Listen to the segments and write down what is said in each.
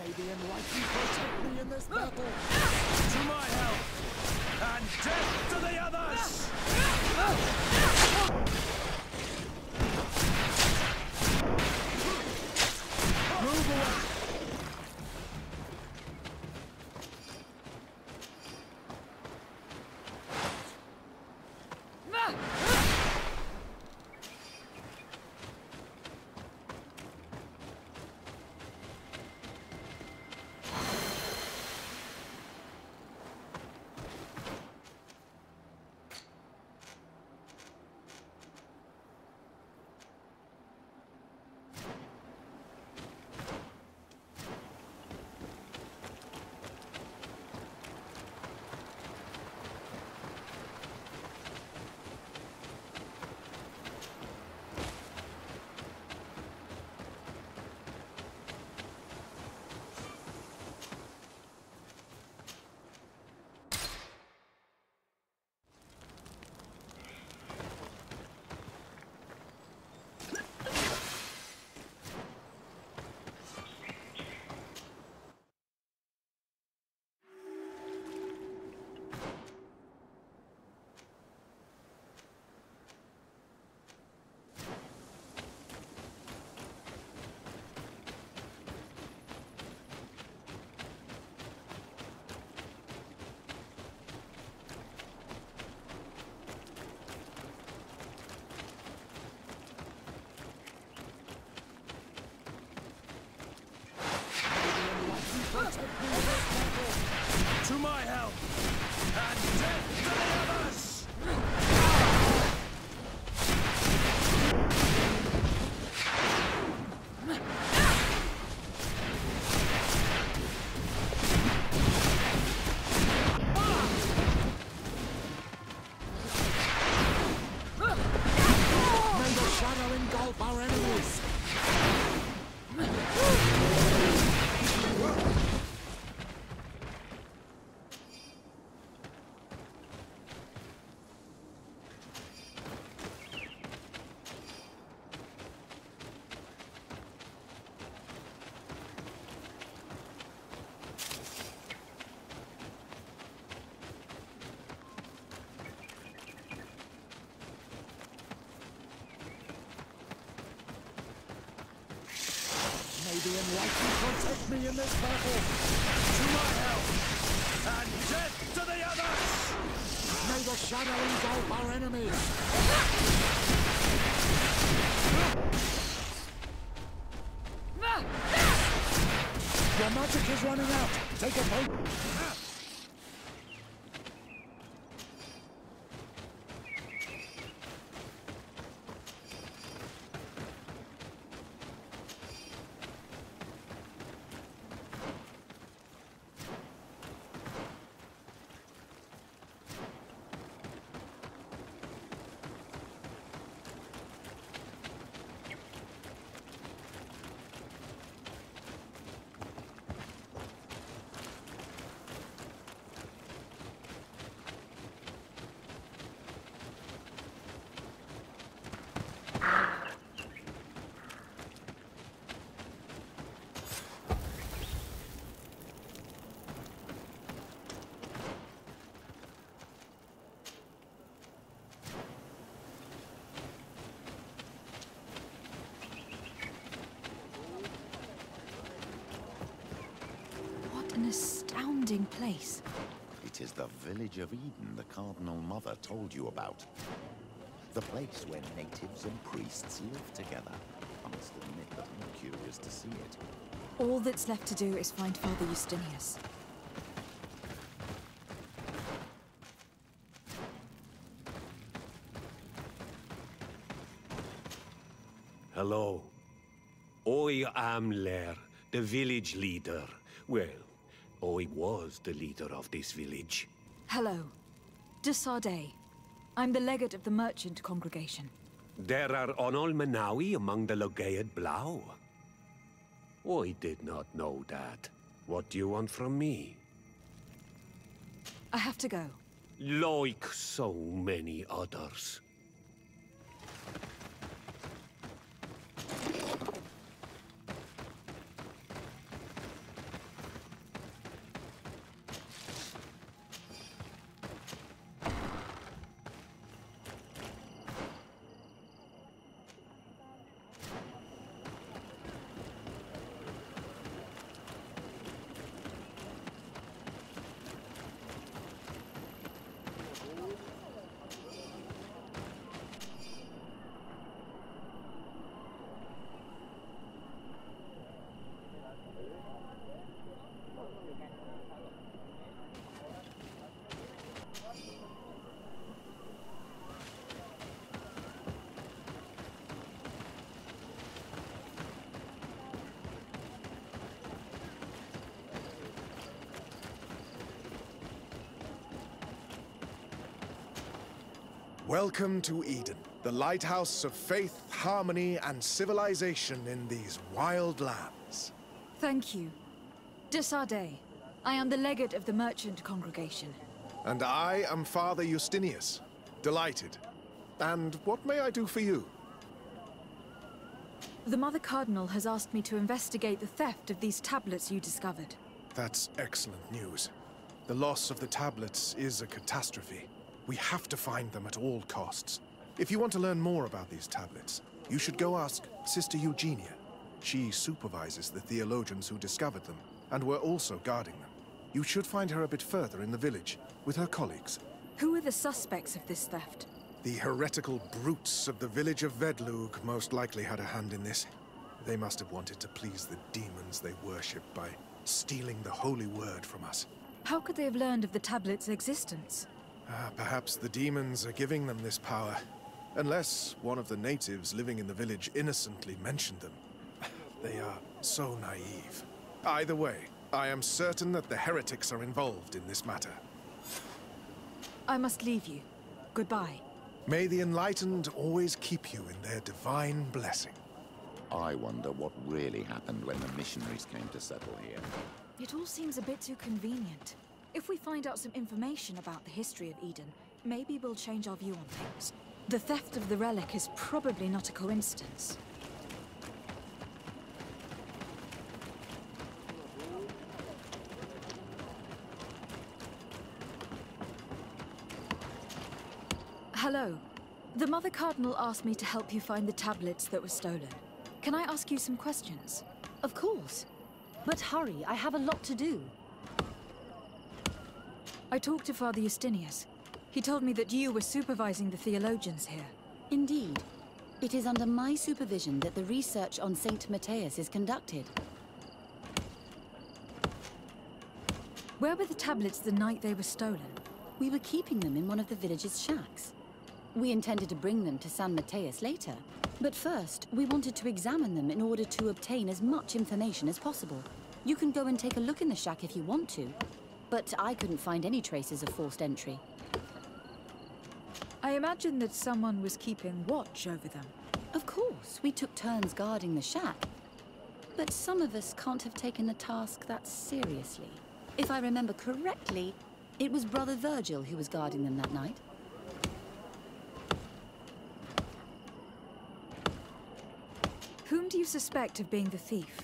May the enlightened protect me in this battle. To my help! And death to the others! Move away! To my help! And death to the others! May the shadow engulf our enemies! May the enlightened protect me in this battle! To my help! And death to the others! May the shadow engulf our enemies! Your magic is running out! Take a boat! An astounding place. It is the village of Eden the Cardinal Mother told you about. The place where natives and priests live together. I must admit that I'm curious to see it. All that's left to do is find Father Justinius. Hello. I am Lair, the village leader. Well, I was the leader of this village. Hello. De Sardet. I'm the legate of the merchant congregation. There are Onol Manawi among the Logead Blau. I did not know that. What do you want from me? I have to go. Like so many others. Welcome to Eden, the lighthouse of faith, harmony, and civilization in these wild lands. Thank you. Desarde. I am the legate of the merchant congregation. And I am Father Justinius. Delighted. And what may I do for you? The Mother Cardinal has asked me to investigate the theft of these tablets you discovered. That's excellent news. The loss of the tablets is a catastrophe. We have to find them at all costs. If you want to learn more about these tablets, you should go ask Sister Eugenia. She supervises the theologians who discovered them, and were also guarding them. You should find her a bit further in the village, with her colleagues. Who are the suspects of this theft? The heretical brutes of the village of Vedlug most likely had a hand in this. They must have wanted to please the demons they worship by stealing the holy word from us. How could they have learned of the tablet's existence? Perhaps the demons are giving them this power. Unless one of the natives living in the village innocently mentioned them. They are so naive. Either way, I am certain that the heretics are involved in this matter. I must leave you. Goodbye. May the enlightened always keep you in their divine blessing. I wonder what really happened when the missionaries came to settle here. It all seems a bit too convenient. If we find out some information about the history of Eden, maybe we'll change our view on things. The theft of the relic is probably not a coincidence. Hello. The Mother Cardinal asked me to help you find the tablets that were stolen. Can I ask you some questions? Of course. But hurry, I have a lot to do. I talked to Father Justinius. He told me that you were supervising the theologians here. Indeed. It is under my supervision that the research on Saint Matthias is conducted. Where were the tablets the night they were stolen? We were keeping them in one of the village's shacks. We intended to bring them to San Matthias later. But first, we wanted to examine them in order to obtain as much information as possible. You can go and take a look in the shack if you want to. But I couldn't find any traces of forced entry. I imagine that someone was keeping watch over them. Of course, we took turns guarding the shack. But some of us can't have taken the task that seriously. If I remember correctly, it was Brother Virgil who was guarding them that night. Whom do you suspect of being the thief?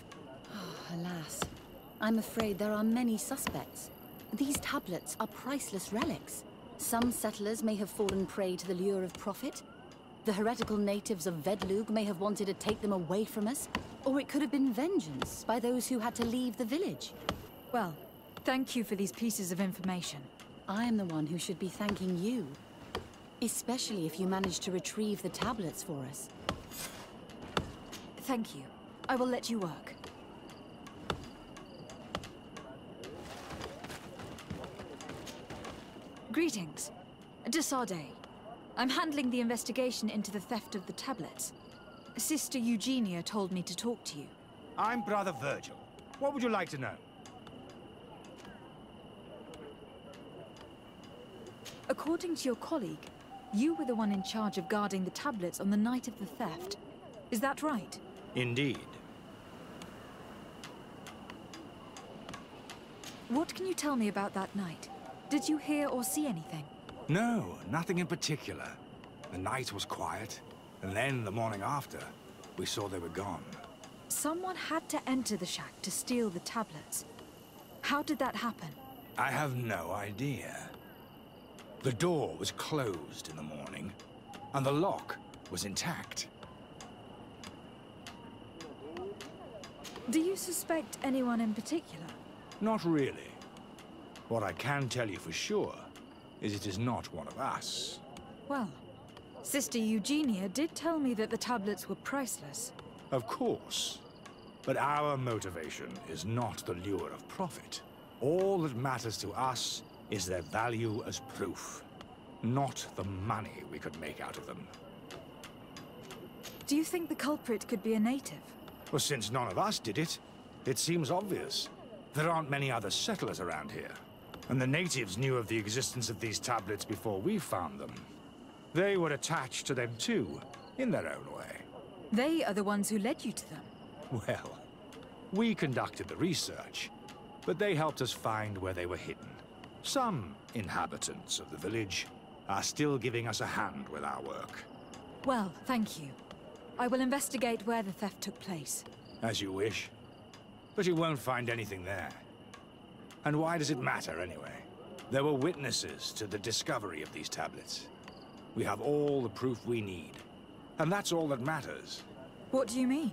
Oh, alas. I'm afraid there are many suspects. These tablets are priceless relics. Some settlers may have fallen prey to the lure of profit. The heretical natives of Vedlug may have wanted to take them away from us. Or it could have been vengeance by those who had to leave the village. Well, thank you for these pieces of information. I am the one who should be thanking you. Especially if you managed to retrieve the tablets for us. Thank you. I will let you work. Greetings. Desarde. I'm handling the investigation into the theft of the tablets. Sister Eugenia told me to talk to you. I'm Brother Virgil. What would you like to know? According to your colleague, you were the one in charge of guarding the tablets on the night of the theft. Is that right? Indeed. What can you tell me about that night? Did you hear or see anything? No, nothing in particular. The night was quiet, and then the morning after, we saw they were gone. Someone had to enter the shack to steal the tablets. How did that happen? I have no idea. The door was closed in the morning, and the lock was intact. Do you suspect anyone in particular? Not really. What I can tell you for sure is it is not one of us. Well, Sister Eugenia did tell me that the tablets were priceless. Of course. But our motivation is not the lure of profit. All that matters to us is their value as proof, not the money we could make out of them. Do you think the culprit could be a native? Well, since none of us did it, it seems obvious. There aren't many other settlers around here. And the natives knew of the existence of these tablets before we found them. They were attached to them too, in their own way. They are the ones who led you to them. Well, we conducted the research, but they helped us find where they were hidden. Some inhabitants of the village are still giving us a hand with our work. Well, thank you. I will investigate where the theft took place. As you wish. But you won't find anything there. And why does it matter, anyway? There were witnesses to the discovery of these tablets. We have all the proof we need. And that's all that matters. What do you mean?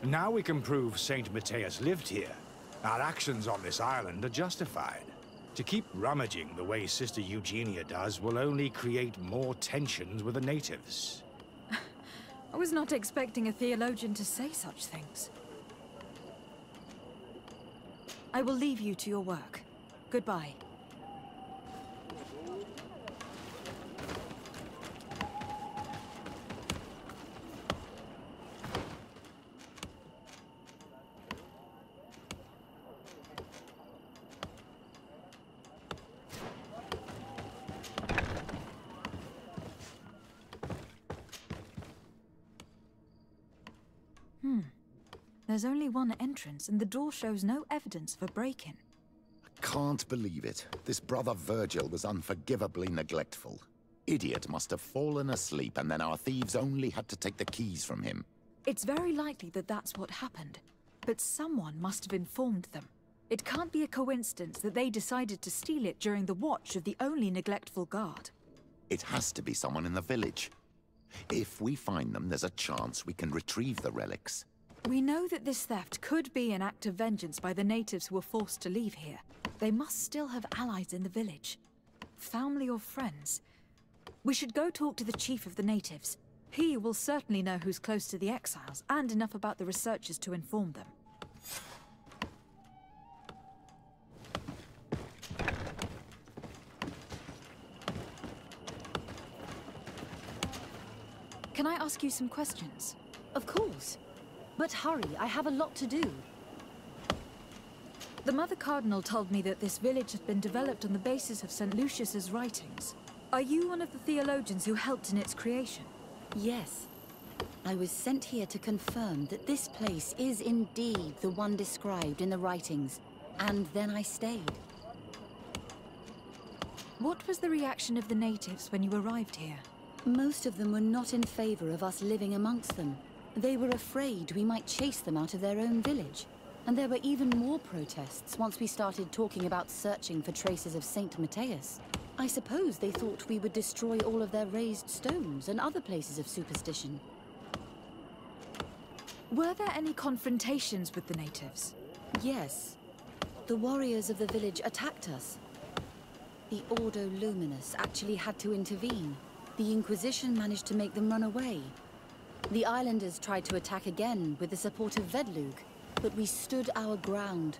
Now we can prove Saint Matthias lived here. Our actions on this island are justified. To keep rummaging the way Sister Eugenia does will only create more tensions with the natives. I was not expecting a theologian to say such things. I will leave you to your work. Goodbye. There's only one entrance, and the door shows no evidence of a break-in. Can't believe it. This brother Virgil was unforgivably neglectful. Idiot must have fallen asleep, and then our thieves only had to take the keys from him. It's very likely that that's what happened, but someone must have informed them. It can't be a coincidence that they decided to steal it during the watch of the only neglectful guard. It has to be someone in the village. If we find them, there's a chance we can retrieve the relics. We know that this theft could be an act of vengeance by the natives who were forced to leave here. They must still have allies in the village. Family or friends. We should go talk to the chief of the natives. He will certainly know who's close to the exiles, and enough about the researchers to inform them. Can I ask you some questions? Of course. But hurry, I have a lot to do. The Mother Cardinal told me that this village had been developed on the basis of St. Lucius's writings. Are you one of the theologians who helped in its creation? Yes. I was sent here to confirm that this place is indeed the one described in the writings, and then I stayed. What was the reaction of the natives when you arrived here? Most of them were not in favor of us living amongst them. They were afraid we might chase them out of their own village. And there were even more protests once we started talking about searching for traces of Saint Matthias. I suppose they thought we would destroy all of their raised stones and other places of superstition. Were there any confrontations with the natives? Yes. The warriors of the village attacked us. The Ordo Luminous actually had to intervene. The Inquisition managed to make them run away. The islanders tried to attack again with the support of Vedlug, but we stood our ground.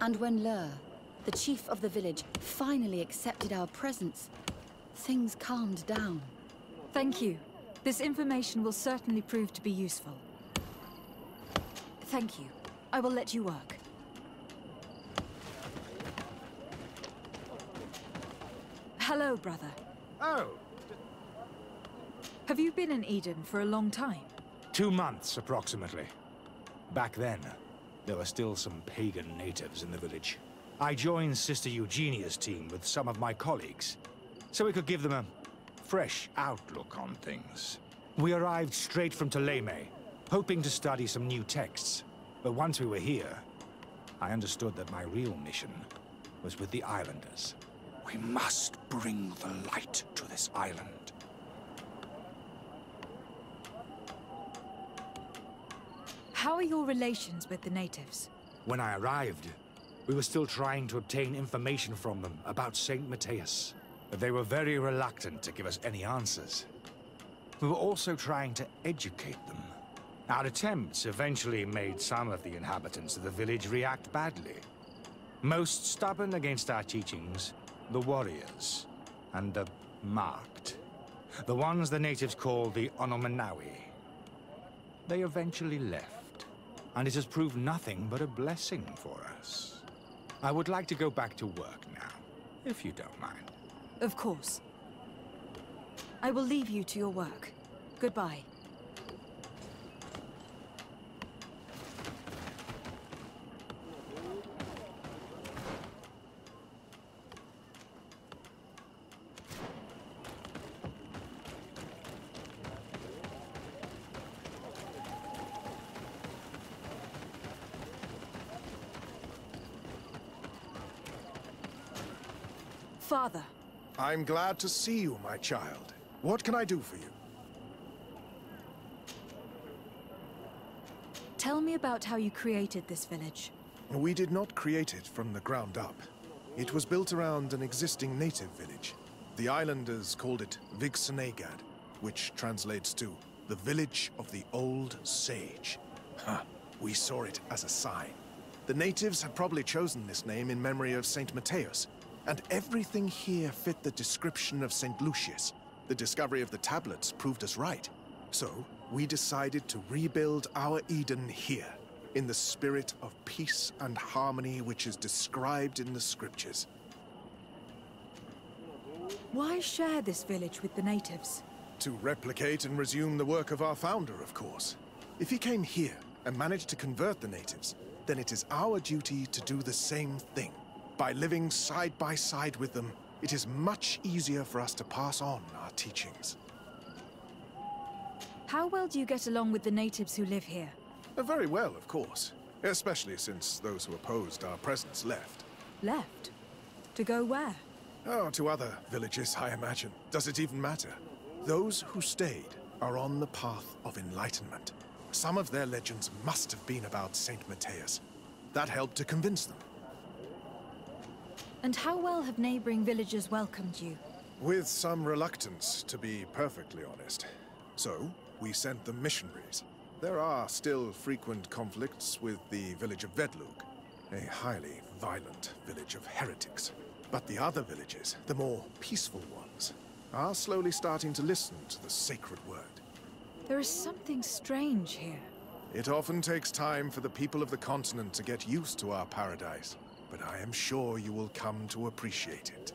And when Lur, the chief of the village, finally accepted our presence, things calmed down. Thank you. This information will certainly prove to be useful. Thank you. I will let you work. Hello, brother. Oh! Have you been in Eden for a long time? 2 months, approximately. Back then, there were still some pagan natives in the village. I joined Sister Eugenia's team with some of my colleagues, so we could give them a fresh outlook on things. We arrived straight from Ptolemy, hoping to study some new texts. But once we were here, I understood that my real mission was with the islanders. We must bring the light to this island. How are your relations with the natives? When I arrived, we were still trying to obtain information from them about Saint Matthias. But they were very reluctant to give us any answers. We were also trying to educate them. Our attempts eventually made some of the inhabitants of the village react badly. Most stubborn against our teachings, the warriors, and the marked. The ones the natives call the Onomanawi. They eventually left, and it has proved nothing but a blessing for us. I would like to go back to work now, if you don't mind. Of course. I will leave you to your work. Goodbye. Father. I'm glad to see you, my child. What can I do for you? Tell me about how you created this village. We did not create it from the ground up. It was built around an existing native village. The islanders called it Vigsanegad, which translates to the Village of the Old Sage. We saw it as a sign. The natives had probably chosen this name in memory of Saint Matthias, and everything here fit the description of Saint Lucius. The discovery of the tablets proved us right. So, we decided to rebuild our Eden here, in the spirit of peace and harmony which is described in the scriptures. Why share this village with the natives? To replicate and resume the work of our founder, of course. If he came here and managed to convert the natives, then it is our duty to do the same thing. By living side by side with them, it is much easier for us to pass on our teachings. How well do you get along with the natives who live here? Very well, of course. Especially since those who opposed our presence left. Left? To go where? Oh, to other villages, I imagine. Does it even matter? Those who stayed are on the path of enlightenment. Some of their legends must have been about Saint Matthias. That helped to convince them. And how well have neighboring villages welcomed you? With some reluctance, to be perfectly honest. So, we sent them missionaries. There are still frequent conflicts with the village of Vedlug, a highly violent village of heretics. But the other villages, the more peaceful ones, are slowly starting to listen to the sacred word. There is something strange here. It often takes time for the people of the continent to get used to our paradise, but I am sure you will come to appreciate it.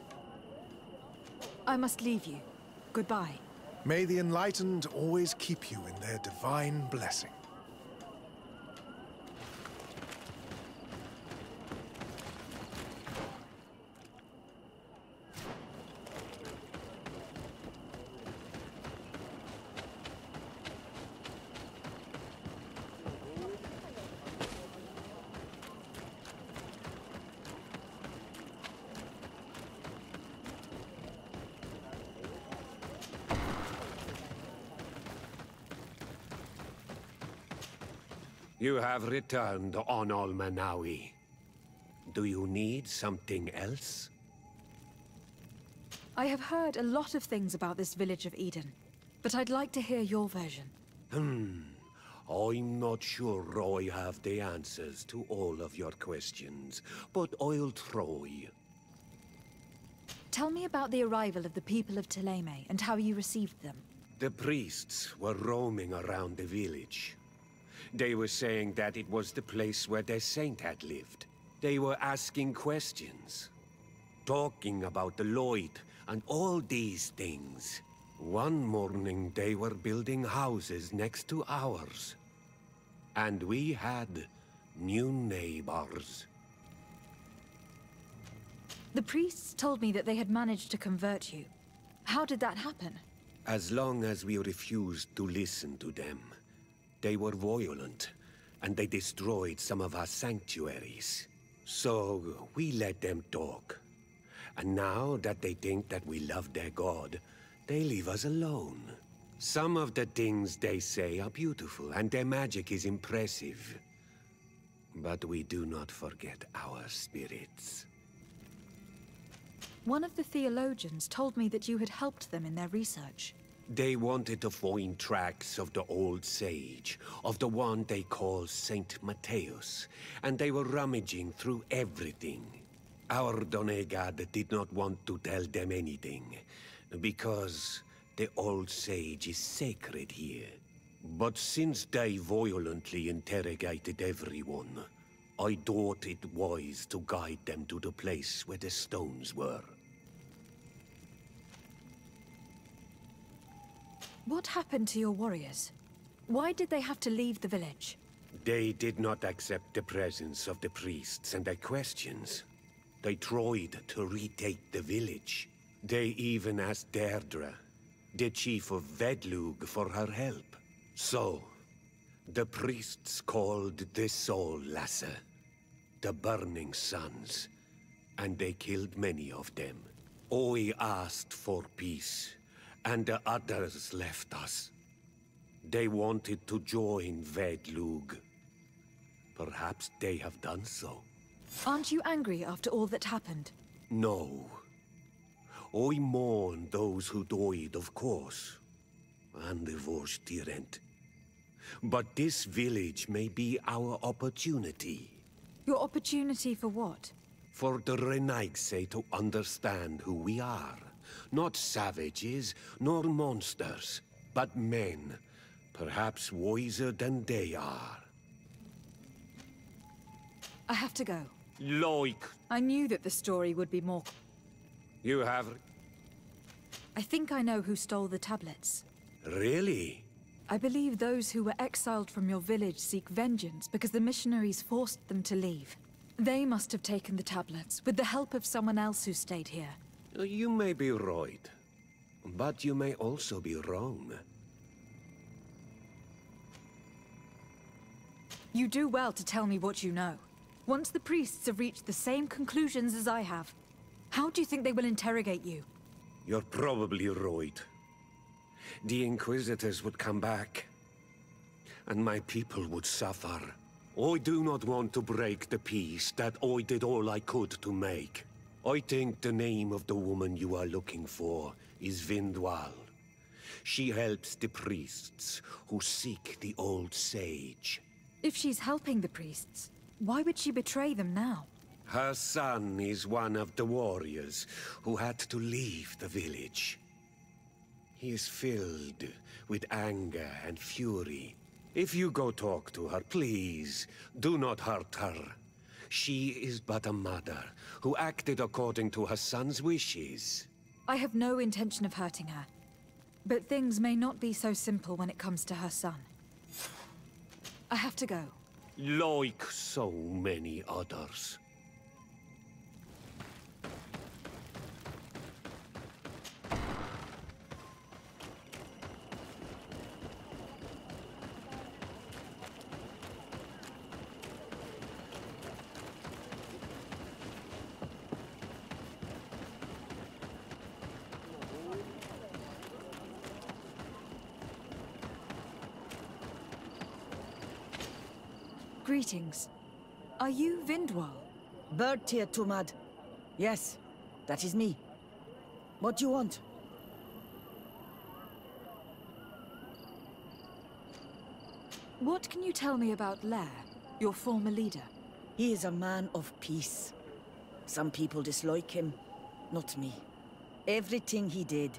I must leave you. Goodbye. May the enlightened always keep you in their divine blessing. You have returned on Almanawi. Do you need something else? I have heard a lot of things about this village of Eden, but I'd like to hear your version. I'm not sure I have the answers to all of your questions, but I'll try. Tell me about the arrival of the people of Thélème and how you received them. The priests were roaming around the village. They were saying that it was the place where their saint had lived. They were asking questions, talking about the Lloyd and all these things. One morning they were building houses next to ours. And we had new neighbors. The priests told me that they had managed to convert you. How did that happen? As long as we refused to listen to them. They were violent, and they destroyed some of our sanctuaries. So, we let them talk. And now that they think that we love their god, they leave us alone. Some of the things they say are beautiful, and their magic is impressive. But we do not forget our spirits. One of the theologians told me that you had helped them in their research. They wanted to find tracks of the old sage, of the one they call Saint Matthias, and they were rummaging through everything. Our Donegad did not want to tell them anything, because the old sage is sacred here. But since they violently interrogated everyone, I thought it wise to guide them to the place where the stones were. What happened to your warriors? Why did they have to leave the village? They did not accept the presence of the priests and their questions. They tried to retake the village. They even asked Deirdre, the chief of Vedlug, for her help. So, the priests called the Soul Lasser, the Burning Suns, and they killed many of them. Oi asked for peace, and the others left us. They wanted to join Vedlug. Perhaps they have done so. Aren't you angry after all that happened? No. I mourn those who died, of course, and the Vorstyrent. But this village may be our opportunity. Your opportunity for what? For the Renaigse to understand who we are. Not savages, nor monsters, but men, perhaps wiser than they are. I have to go. Like... I knew that the story would be more... You have... I think I know who stole the tablets. Really? I believe those who were exiled from your village seek vengeance because the missionaries forced them to leave. They must have taken the tablets, with the help of someone else who stayed here. You may be right, but you may also be wrong. You do well to tell me what you know. Once the priests have reached the same conclusions as I have, how do you think they will interrogate you? You're probably right. The Inquisitors would come back, and my people would suffer. I do not want to break the peace that I did all I could to make. I think the name of the woman you are looking for is Vindwal. She helps the priests who seek the old sage. If she's helping the priests, why would she betray them now? Her son is one of the warriors who had to leave the village. He is filled with anger and fury. If you go talk to her, please, do not hurt her. She is but a mother who acted according to her son's wishes. I have no intention of hurting her. But things may not be so simple when it comes to her son. I have to go. Like so many others. Greetings. Are you Vindwal? Bertir Tumad. Yes, that is me. What do you want? What can you tell me about Lair, your former leader? He is a man of peace. Some people dislike him, not me. Everything he did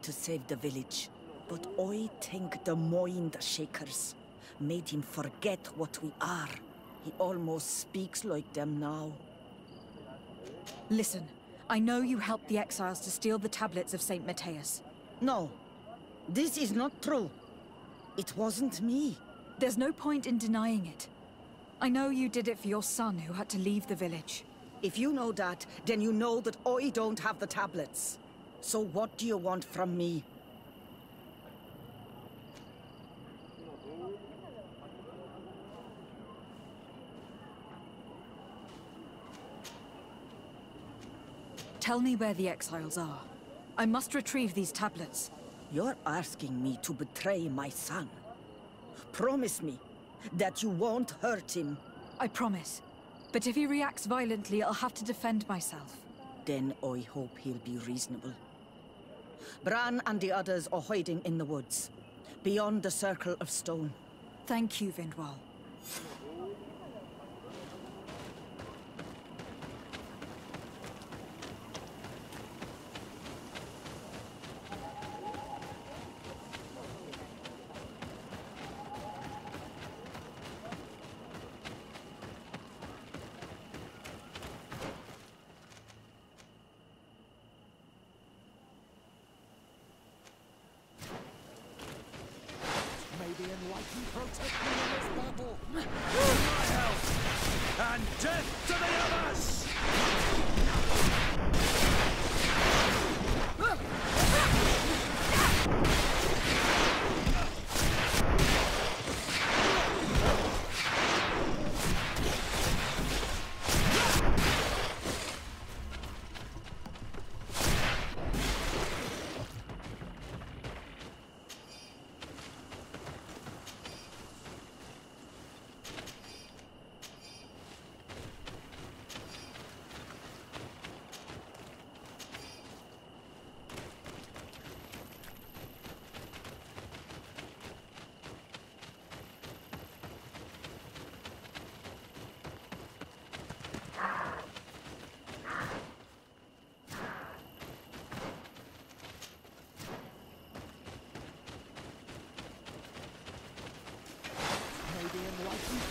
to save the village. But I think the Mind Shakers made him forget what we are. He almost speaks like them now. Listen, I know you helped the exiles to steal the tablets of Saint Matthias. No, this is not true. It wasn't me. There's no point in denying it. I know you did it for your son who had to leave the village. If you know that, then you know that I don't have the tablets. So what do you want from me? Tell me where the exiles are. I must retrieve these tablets. You're asking me to betray my son. Promise me that you won't hurt him. I promise. But if he reacts violently, I'll have to defend myself. Then I hope he'll be reasonable. Bran and the others are hiding in the woods, beyond the Circle of Stone. Thank you, Vindwal. enlightened protect me in this battle. My help! And death to the others!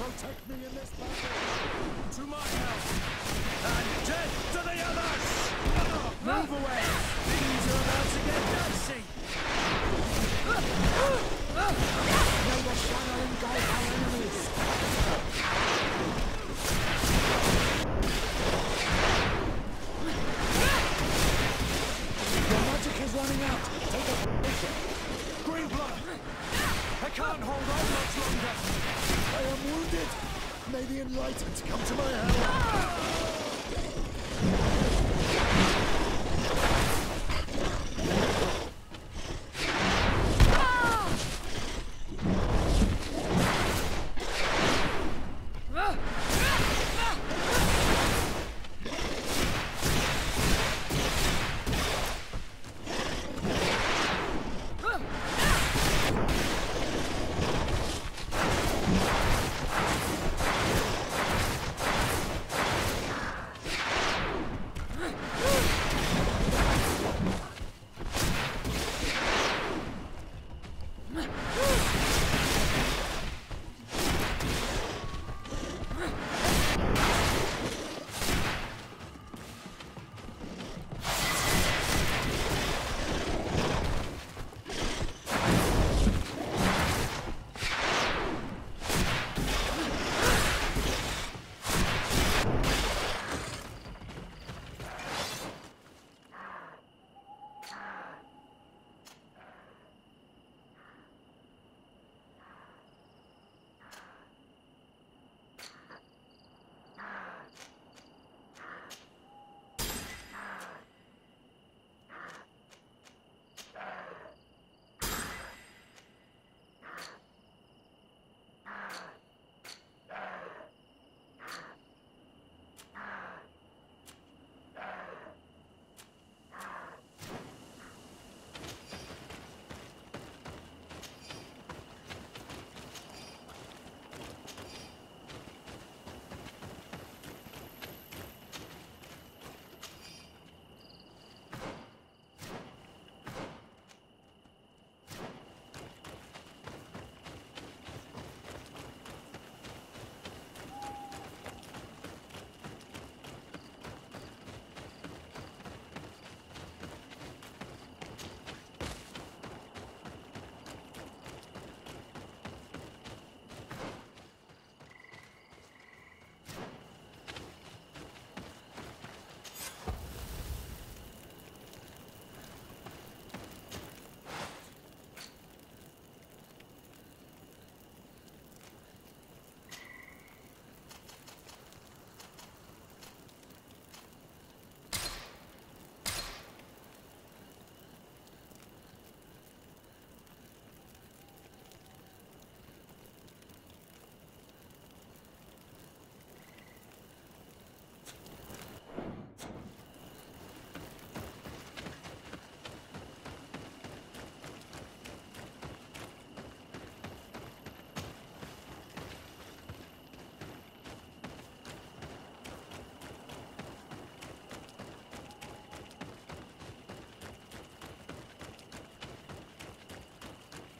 Protect me in this battle! To my help! And death to the others! Move away! Things are about to get dicey! May the shadow engulf our enemies! Your magic is running out! Take a position! Green blood! I can't hold on much longer! I am wounded! May the enlightened come to my help!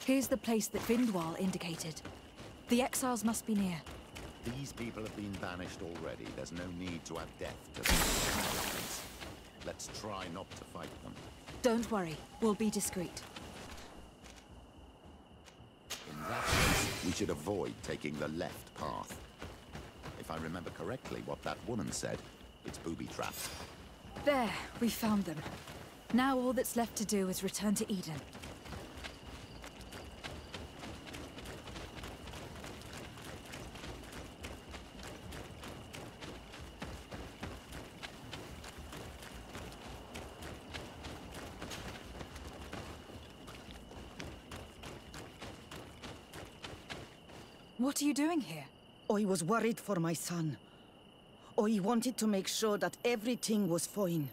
Here's the place that Vindwal indicated. The exiles must be near. These people have been banished already. There's no need to add death to them. Let's try not to fight them. Don't worry, we'll be discreet. In that case, We should avoid taking the left path. If I remember correctly what that woman said, it's booby traps. There, we found them. Now all that's left to do is return to Eden. What are you doing here? I was worried for my son. I wanted to make sure that everything was fine.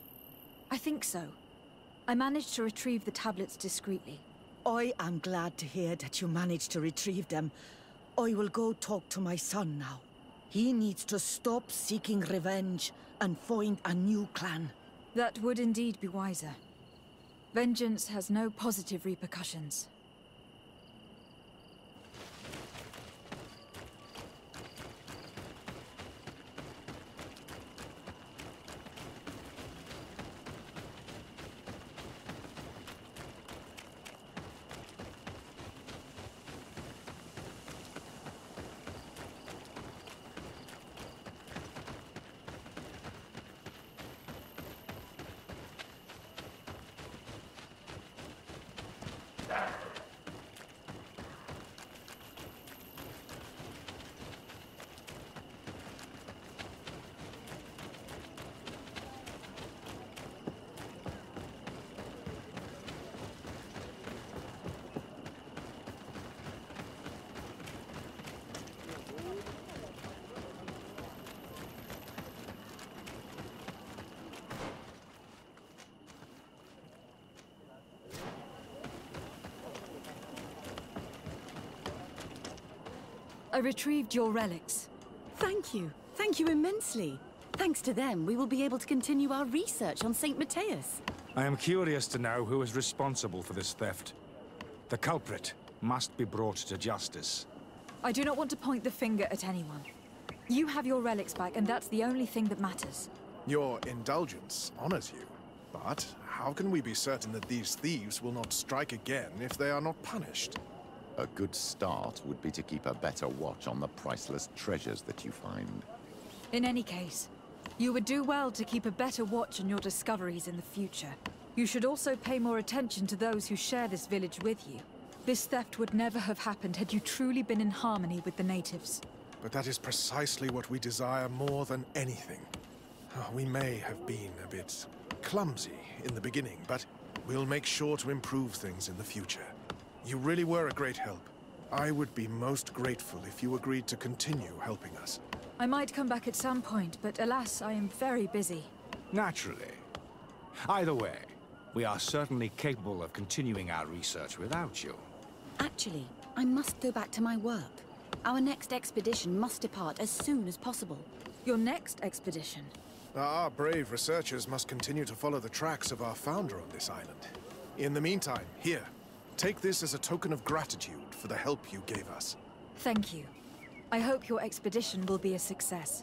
I think so. I managed to retrieve the tablets discreetly. I am glad to hear that you managed to retrieve them. I will go talk to my son now. He needs to stop seeking revenge and find a new clan. That would indeed be wiser. Vengeance has no positive repercussions. I retrieved your relics. Thank you. Thank you immensely. Thanks to them, we will be able to continue our research on St. Matthias. I am curious to know who is responsible for this theft. The culprit must be brought to justice. I do not want to point the finger at anyone. You have your relics back, and that's the only thing that matters. Your indulgence honors you. But how can we be certain that these thieves will not strike again if they are not punished? A good start would be to keep a better watch on the priceless treasures that you find. In any case, you would do well to keep a better watch on your discoveries in the future. You should also pay more attention to those who share this village with you. This theft would never have happened had you truly been in harmony with the natives. But that is precisely what we desire more than anything. We may have been a bit clumsy in the beginning, but we'll make sure to improve things in the future. You really were a great help. I would be most grateful if you agreed to continue helping us. I might come back at some point, but alas, I am very busy. Naturally. Either way, we are certainly capable of continuing our research without you. Actually, I must go back to my work. Our next expedition must depart as soon as possible. Your next expedition? Our brave researchers must continue to follow the tracks of our founder on this island. In the meantime, here, take this as a token of gratitude for the help you gave us. Thank you. I hope your expedition will be a success.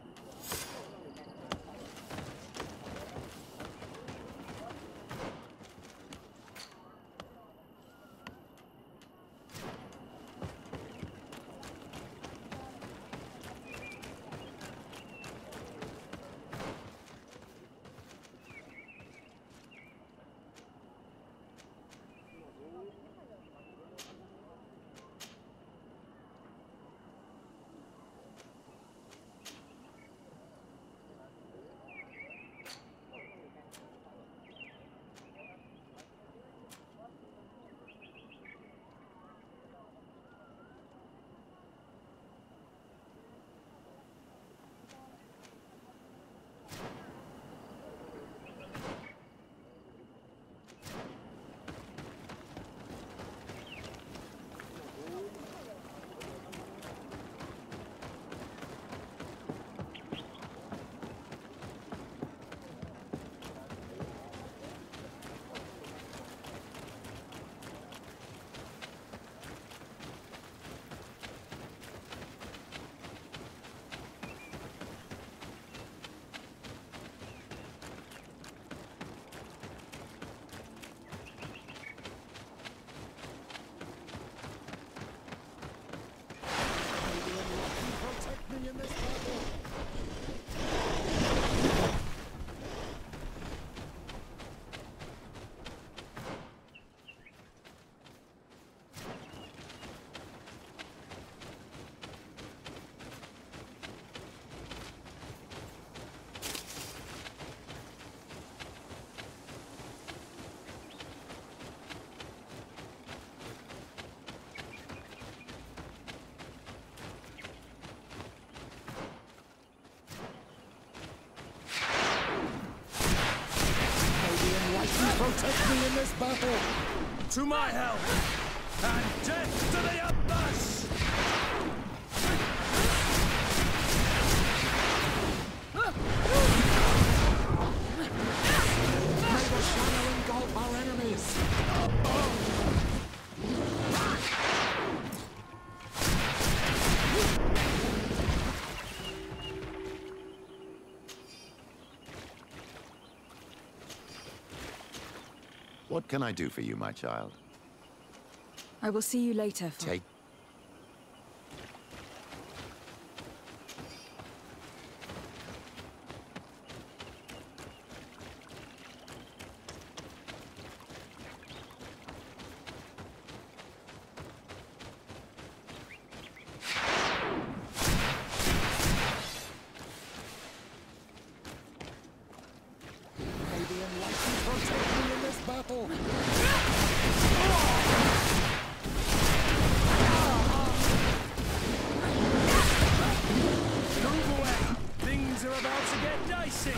protect me in this battle! To my help! And death to the others! May the shadow engulf our enemies! What can I do for you, my child? I will see you later. Take... May the enlightened protect me in this battle! Move away! Things are about to get dicey!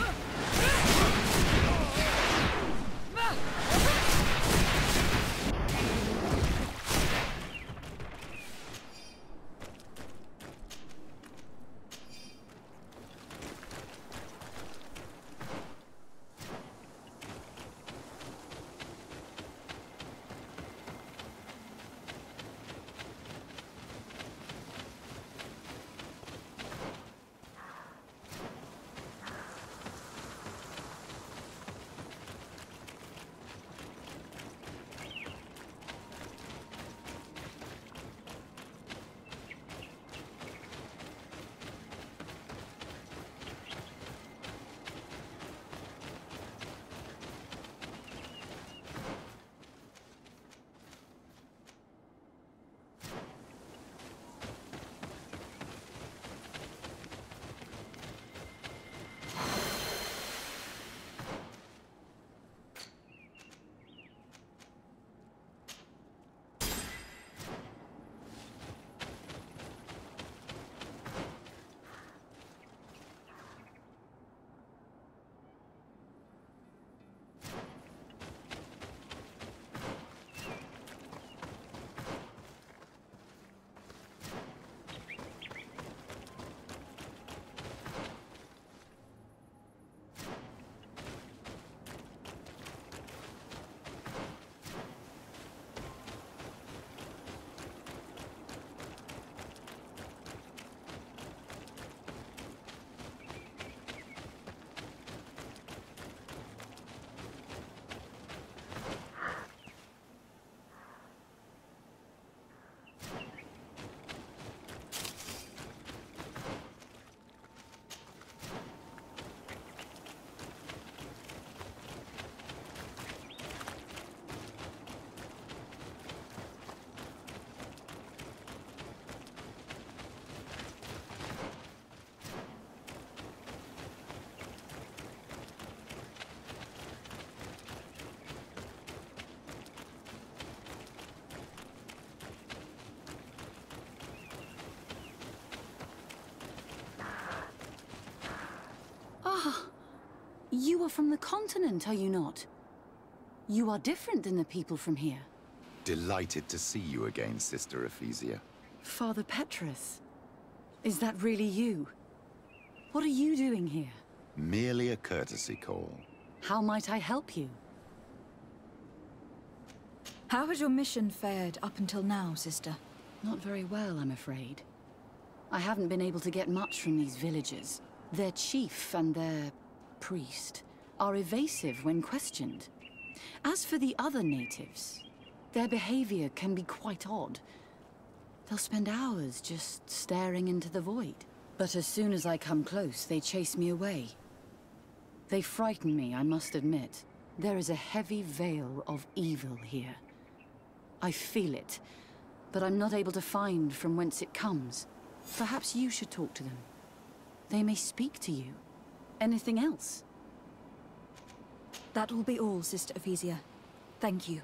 You are from the continent, are you not? You are different than the people from here. Delighted to see you again, Sister Ephesia. Father Petrus, is that really you? What are you doing here? Merely a courtesy call. How might I help you? How has your mission fared up until now, sister? Not very well, I'm afraid. I haven't been able to get much from these villagers. Their chief and their priest are evasive when questioned. As for the other natives, their behavior can be quite odd. They'll spend hours just staring into the void. But as soon as I come close, they chase me away. They frighten me, I must admit. There is a heavy veil of evil here. I feel it, but I'm not able to find from whence it comes. Perhaps you should talk to them. They may speak to you. Anything else? That will be all, Sister Ephesia. Thank you.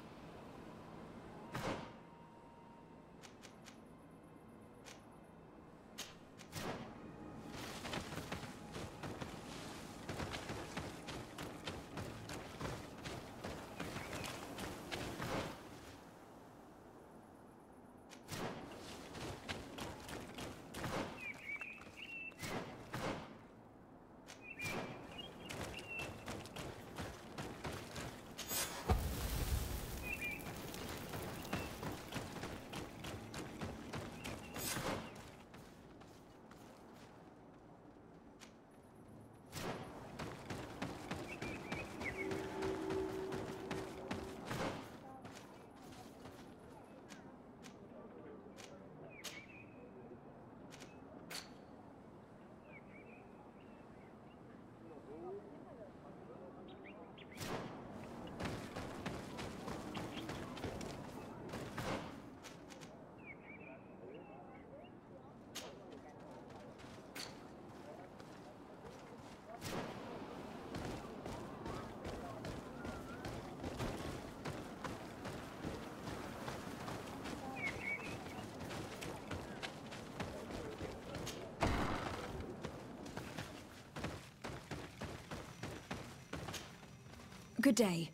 Good day.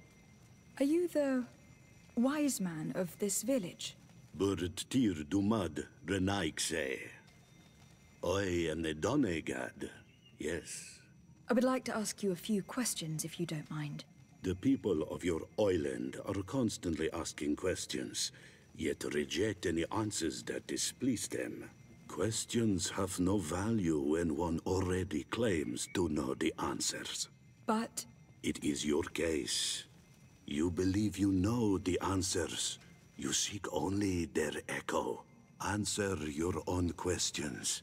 Are you the wise man of this village? Burt tir dumad renaikse. I am the Donegad, yes. I would like to ask you a few questions, if you don't mind. The people of your island are constantly asking questions, yet reject any answers that displease them. Questions have no value when one already claims to know the answers. But... It is your case. You believe you know the answers. You seek only their echo. Answer your own questions.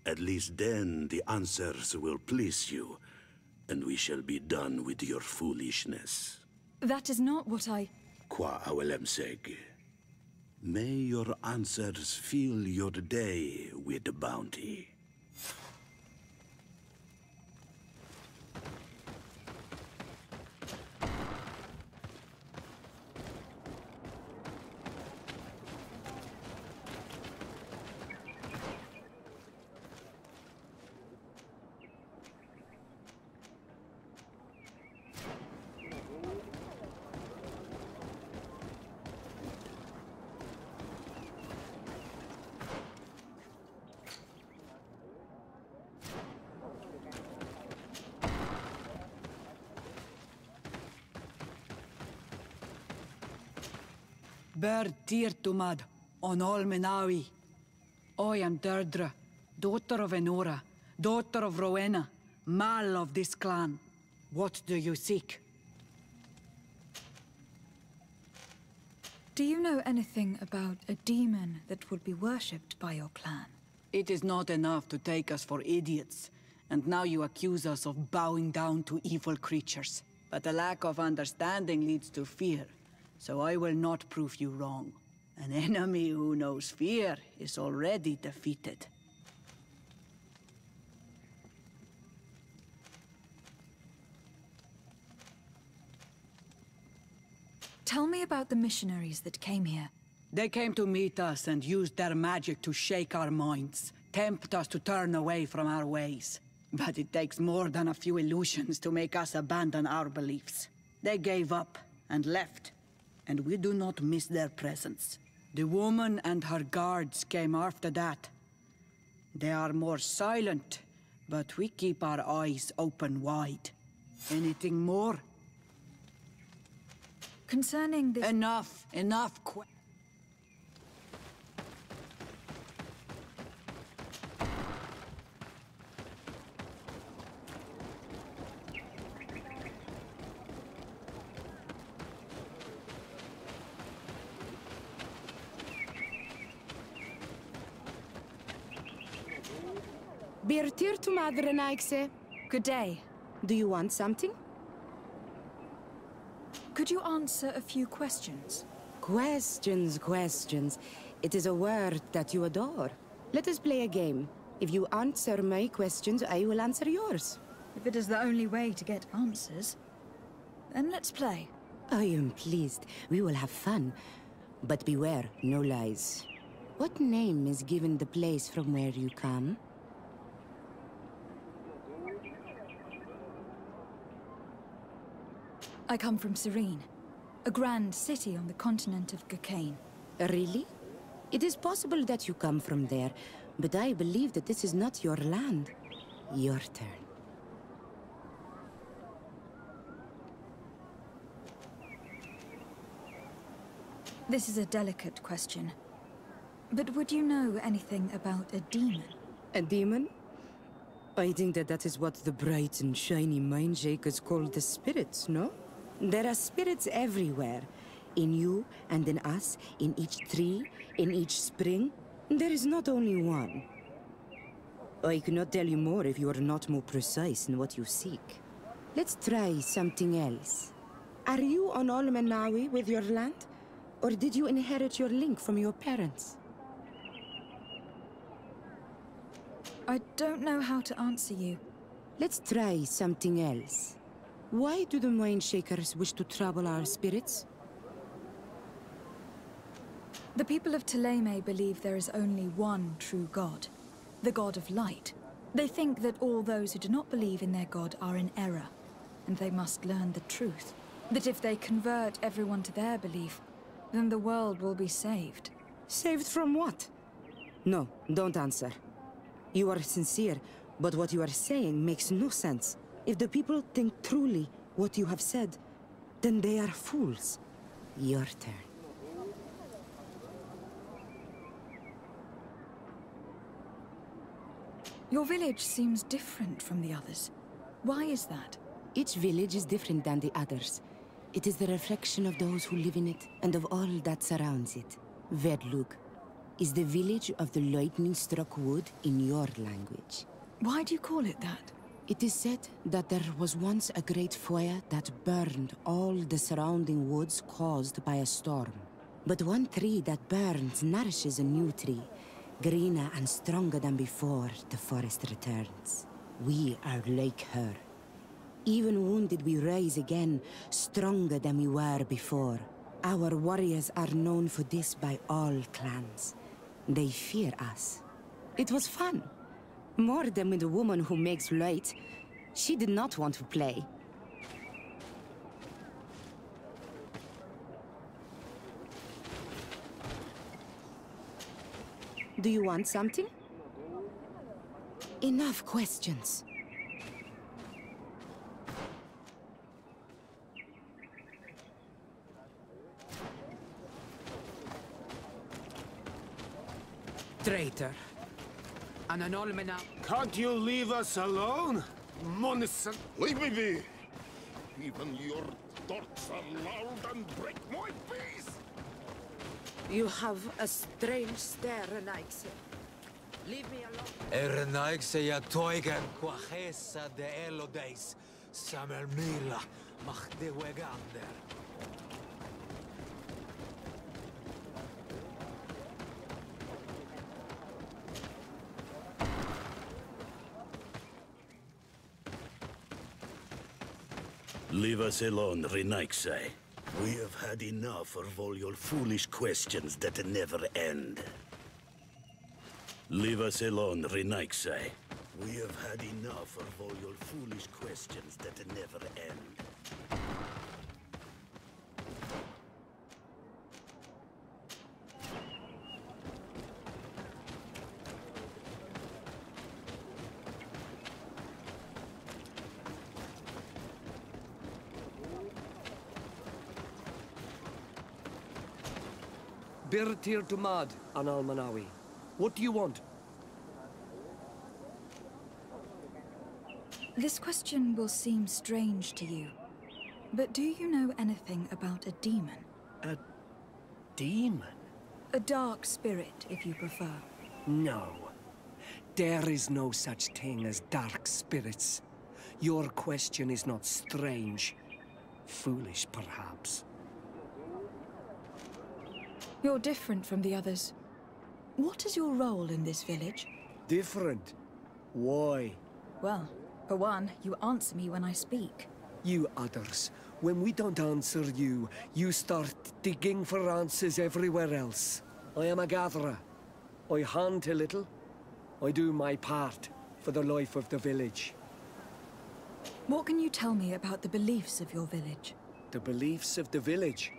At least then the answers will please you, and we shall be done with your foolishness. that is not what I... Qua awelemseg. May your answers fill your day with bounty. Bird Tirtumad on Olmenawi. I am Deirdre, daughter of Enora, daughter of Rowena, Mal of this clan. What do you seek? Do you know anything about a demon that would be worshipped by your clan? It is not enough to take us for idiots, and now you accuse us of bowing down to evil creatures. But a lack of understanding leads to fear, so I will not prove you wrong. An enemy who knows fear is already defeated. Tell me about the missionaries that came here. They came to meet us and used their magic to shake our minds, tempt us to turn away from our ways. But it takes more than a few illusions to make us abandon our beliefs. They gave up and left, and we do not miss their presence. The woman and her guards came after that. They are more silent, but we keep our eyes open wide. Anything more? Concerning this... Enough! Birtir to Madre Naikse. Good day. Do you want something? Could you answer a few questions? Questions. It is a word that you adore. Let us play a game. If you answer my questions, I will answer yours. If it is the only way to get answers, then let's play. I am pleased. We will have fun. But beware, no lies. What name is given the place from where you come? I come from Serene, a grand city on the continent of Gakane. Really? It is possible that you come from there, but I believe that this is not your land. Your turn. This is a delicate question. But would you know anything about a demon? A demon? I think that is what the bright and shiny mind shakers call the spirits, no? There are spirits everywhere. In you and in us, in each tree, in each spring. There is not only one. I cannot tell you more if you are not more precise in what you seek. Let's try something else. Are you on Olmenawi with your land? Or did you inherit your link from your parents? I don't know how to answer you. Let's try something else. Why do the mind shakers wish to trouble our spirits? The people of Thélème believe there is only one true god, the god of light. They think that all those who do not believe in their god are in error. and they must learn the truth. That if they convert everyone to their belief, then the world will be saved. Saved from what? No, don't answer. You are sincere, but what you are saying makes no sense. If the people think truly what you have said, then they are fools. Your turn. Your village seems different from the others. Why is that? Each village is different than the others. It is the reflection of those who live in it, and of all that surrounds it. Verdlug is the village of the lightning-struck wood in your language. Why do you call it that? It is said that there was once a great fire that burned all the surrounding woods caused by a storm. But one tree that burns nourishes a new tree, greener and stronger than before the forest returns. We are like her. Even wounded, we rise again, stronger than we were before. Our warriors are known for this by all clans. They fear us. It was fun. More than with the woman who makes light. She did not want to play. Do you want something? Enough questions. Traitor. And an almanac. Can't you leave us alone? Monison. Leave me be! Even your thoughts are loud and break my peace! You have a strange stare, Renaigse. Leave me alone. Renaigse ja toigen quachesa de elodeis. Samer mila mach de wegander. Leave us alone, Renaigse. We have had enough of all your foolish questions that never end. Leave us alone, Renaigse. We have had enough of all your foolish questions that never end. Birtir to Mad, an Almanawi. What do you want? This question will seem strange to you, but do you know anything about a demon? A demon? A dark spirit, if you prefer. No. There is no such thing as dark spirits. Your question is not strange. Foolish, perhaps. You're different from the others. What is your role in this village? Different? Why? Well, for one, you answer me when I speak. You others, when we don't answer you, you start digging for answers everywhere else. I am a gatherer. I hunt a little. I do my part for the life of the village. What can you tell me about the beliefs of your village? The beliefs of the village?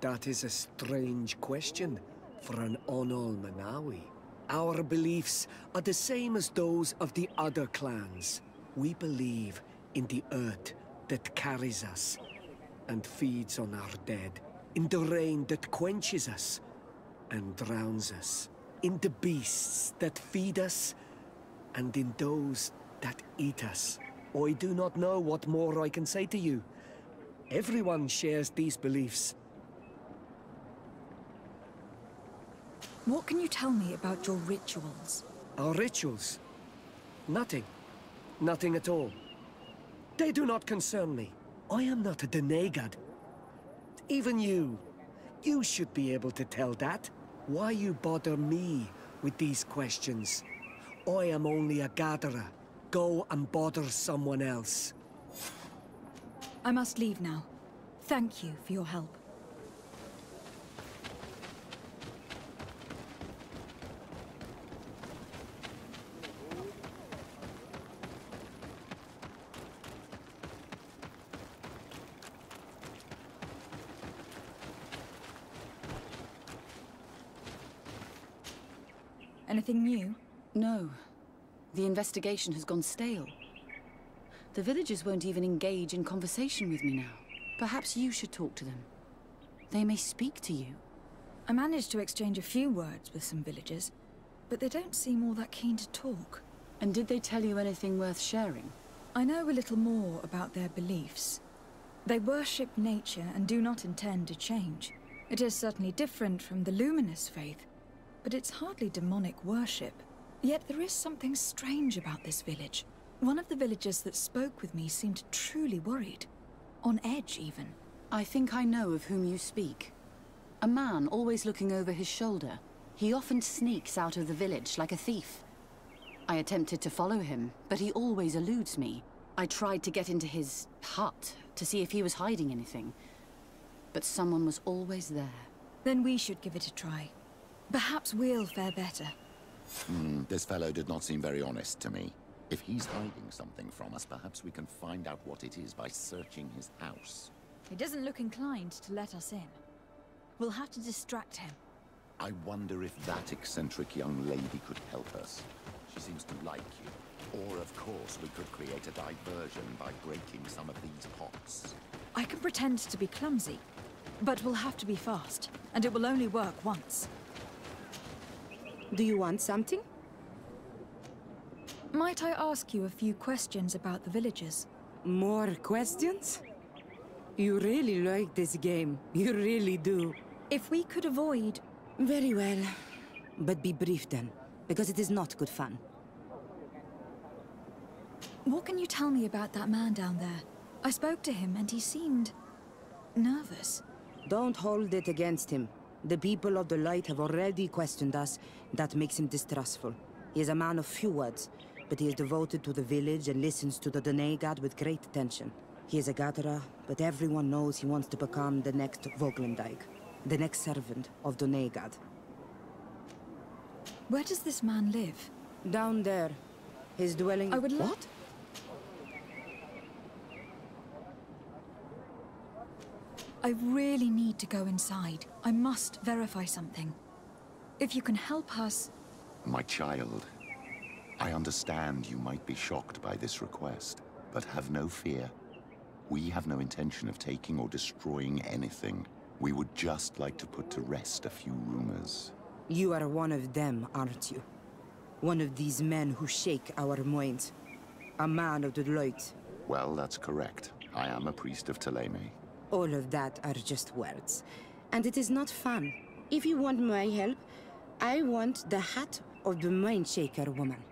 That is a strange question for an Onol-Manawi. Our beliefs are the same as those of the other clans. We believe in the earth that carries us and feeds on our dead, in the rain that quenches us and drowns us, in the beasts that feed us and in those that eat us. I do not know what more I can say to you. Everyone shares these beliefs. What can you tell me about your rituals? Our rituals? Nothing. Nothing at all. They do not concern me. I am not a Denegad. Even you. You should be able to tell that. Why you bother me with these questions? I am only a gatherer. Go and bother someone else. I must leave now. Thank you for your help. Anything new? No. The investigation has gone stale. The villagers won't even engage in conversation with me now. Perhaps you should talk to them. They may speak to you. I managed to exchange a few words with some villagers, but they don't seem all that keen to talk. And did they tell you anything worth sharing? I know a little more about their beliefs. They worship nature and do not intend to change. It is certainly different from the luminous faith, but it's hardly demonic worship. Yet there is something strange about this village. One of the villagers that spoke with me seemed truly worried. On edge, even. I think I know of whom you speak. A man always looking over his shoulder. He often sneaks out of the village like a thief. I attempted to follow him, but he always eludes me. I tried to get into his hut to see if he was hiding anything. But someone was always there. Then we should give it a try. Perhaps we'll fare better. This fellow did not seem very honest to me. If he's hiding something from us, perhaps we can find out what it is by searching his house. He doesn't look inclined to let us in. We'll have to distract him. I wonder if that eccentric young lady could help us. She seems to like you. Or, of course, we could create a diversion by breaking some of these pots. I can pretend to be clumsy, but we'll have to be fast, and it will only work once. Do you want something? Might I ask you a few questions about the villagers? More questions? You really like this game. You really do. If we could avoid... Very well. But be brief then, because it is not good fun. What can you tell me about that man down there? I spoke to him and he seemed... nervous. Don't hold it against him. The people of the light have already questioned us. That makes him distrustful. He is a man of few words, but he is devoted to the village and listens to the Donegad with great attention. He is a gatherer, but everyone knows he wants to become the next Voglendijk, the next servant of Donegad. Where does this man live? Down there. His dwelling... I would love... What? I really need to go inside. I must verify something. If you can help us... My child, I understand you might be shocked by this request, but have no fear. We have no intention of taking or destroying anything. We would just like to put to rest a few rumors. You are one of them, aren't you? One of these men who shake our minds. A man of the light. Well, that's correct. I am a priest of Ptolemy. All of that are just words. And it is not fun. If you want my help, I want the hat of the Mind Shaker woman.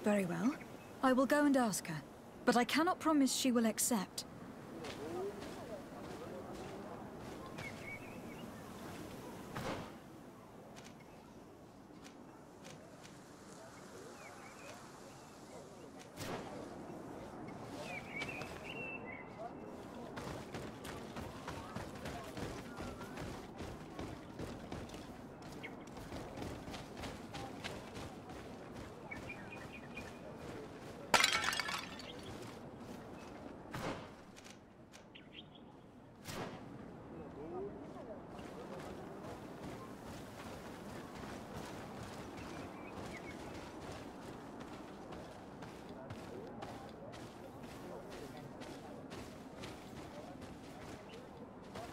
Very well. I will go and ask her. But I cannot promise she will accept.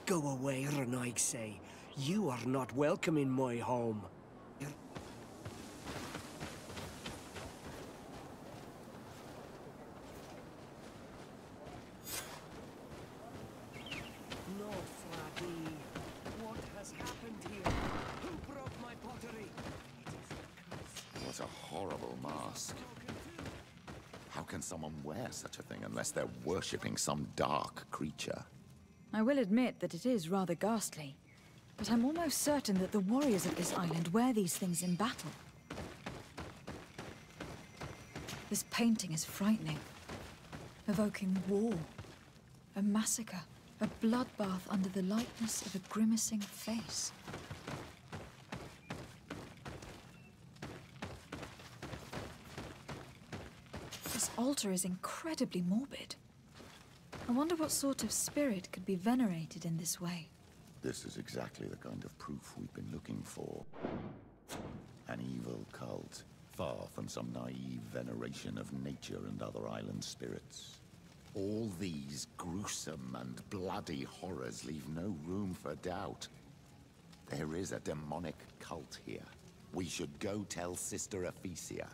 Go away, Renaig say. You are not welcome in my home. No, Frati. What has happened here? Who broke my pottery? What a horrible mask. How can someone wear such a thing unless they're worshipping some dark creature? I will admit that it is rather ghastly, but I'm almost certain that the warriors of this island wear these things in battle. This painting is frightening, evoking war, a massacre, a bloodbath under the likeness of a grimacing face. This altar is incredibly morbid. I wonder what sort of spirit could be venerated in this way. This is exactly the kind of proof we've been looking for. An evil cult, far from some naive veneration of nature and other island spirits. All these gruesome and bloody horrors leave no room for doubt. There is a demonic cult here. We should go tell Sister Ephesia.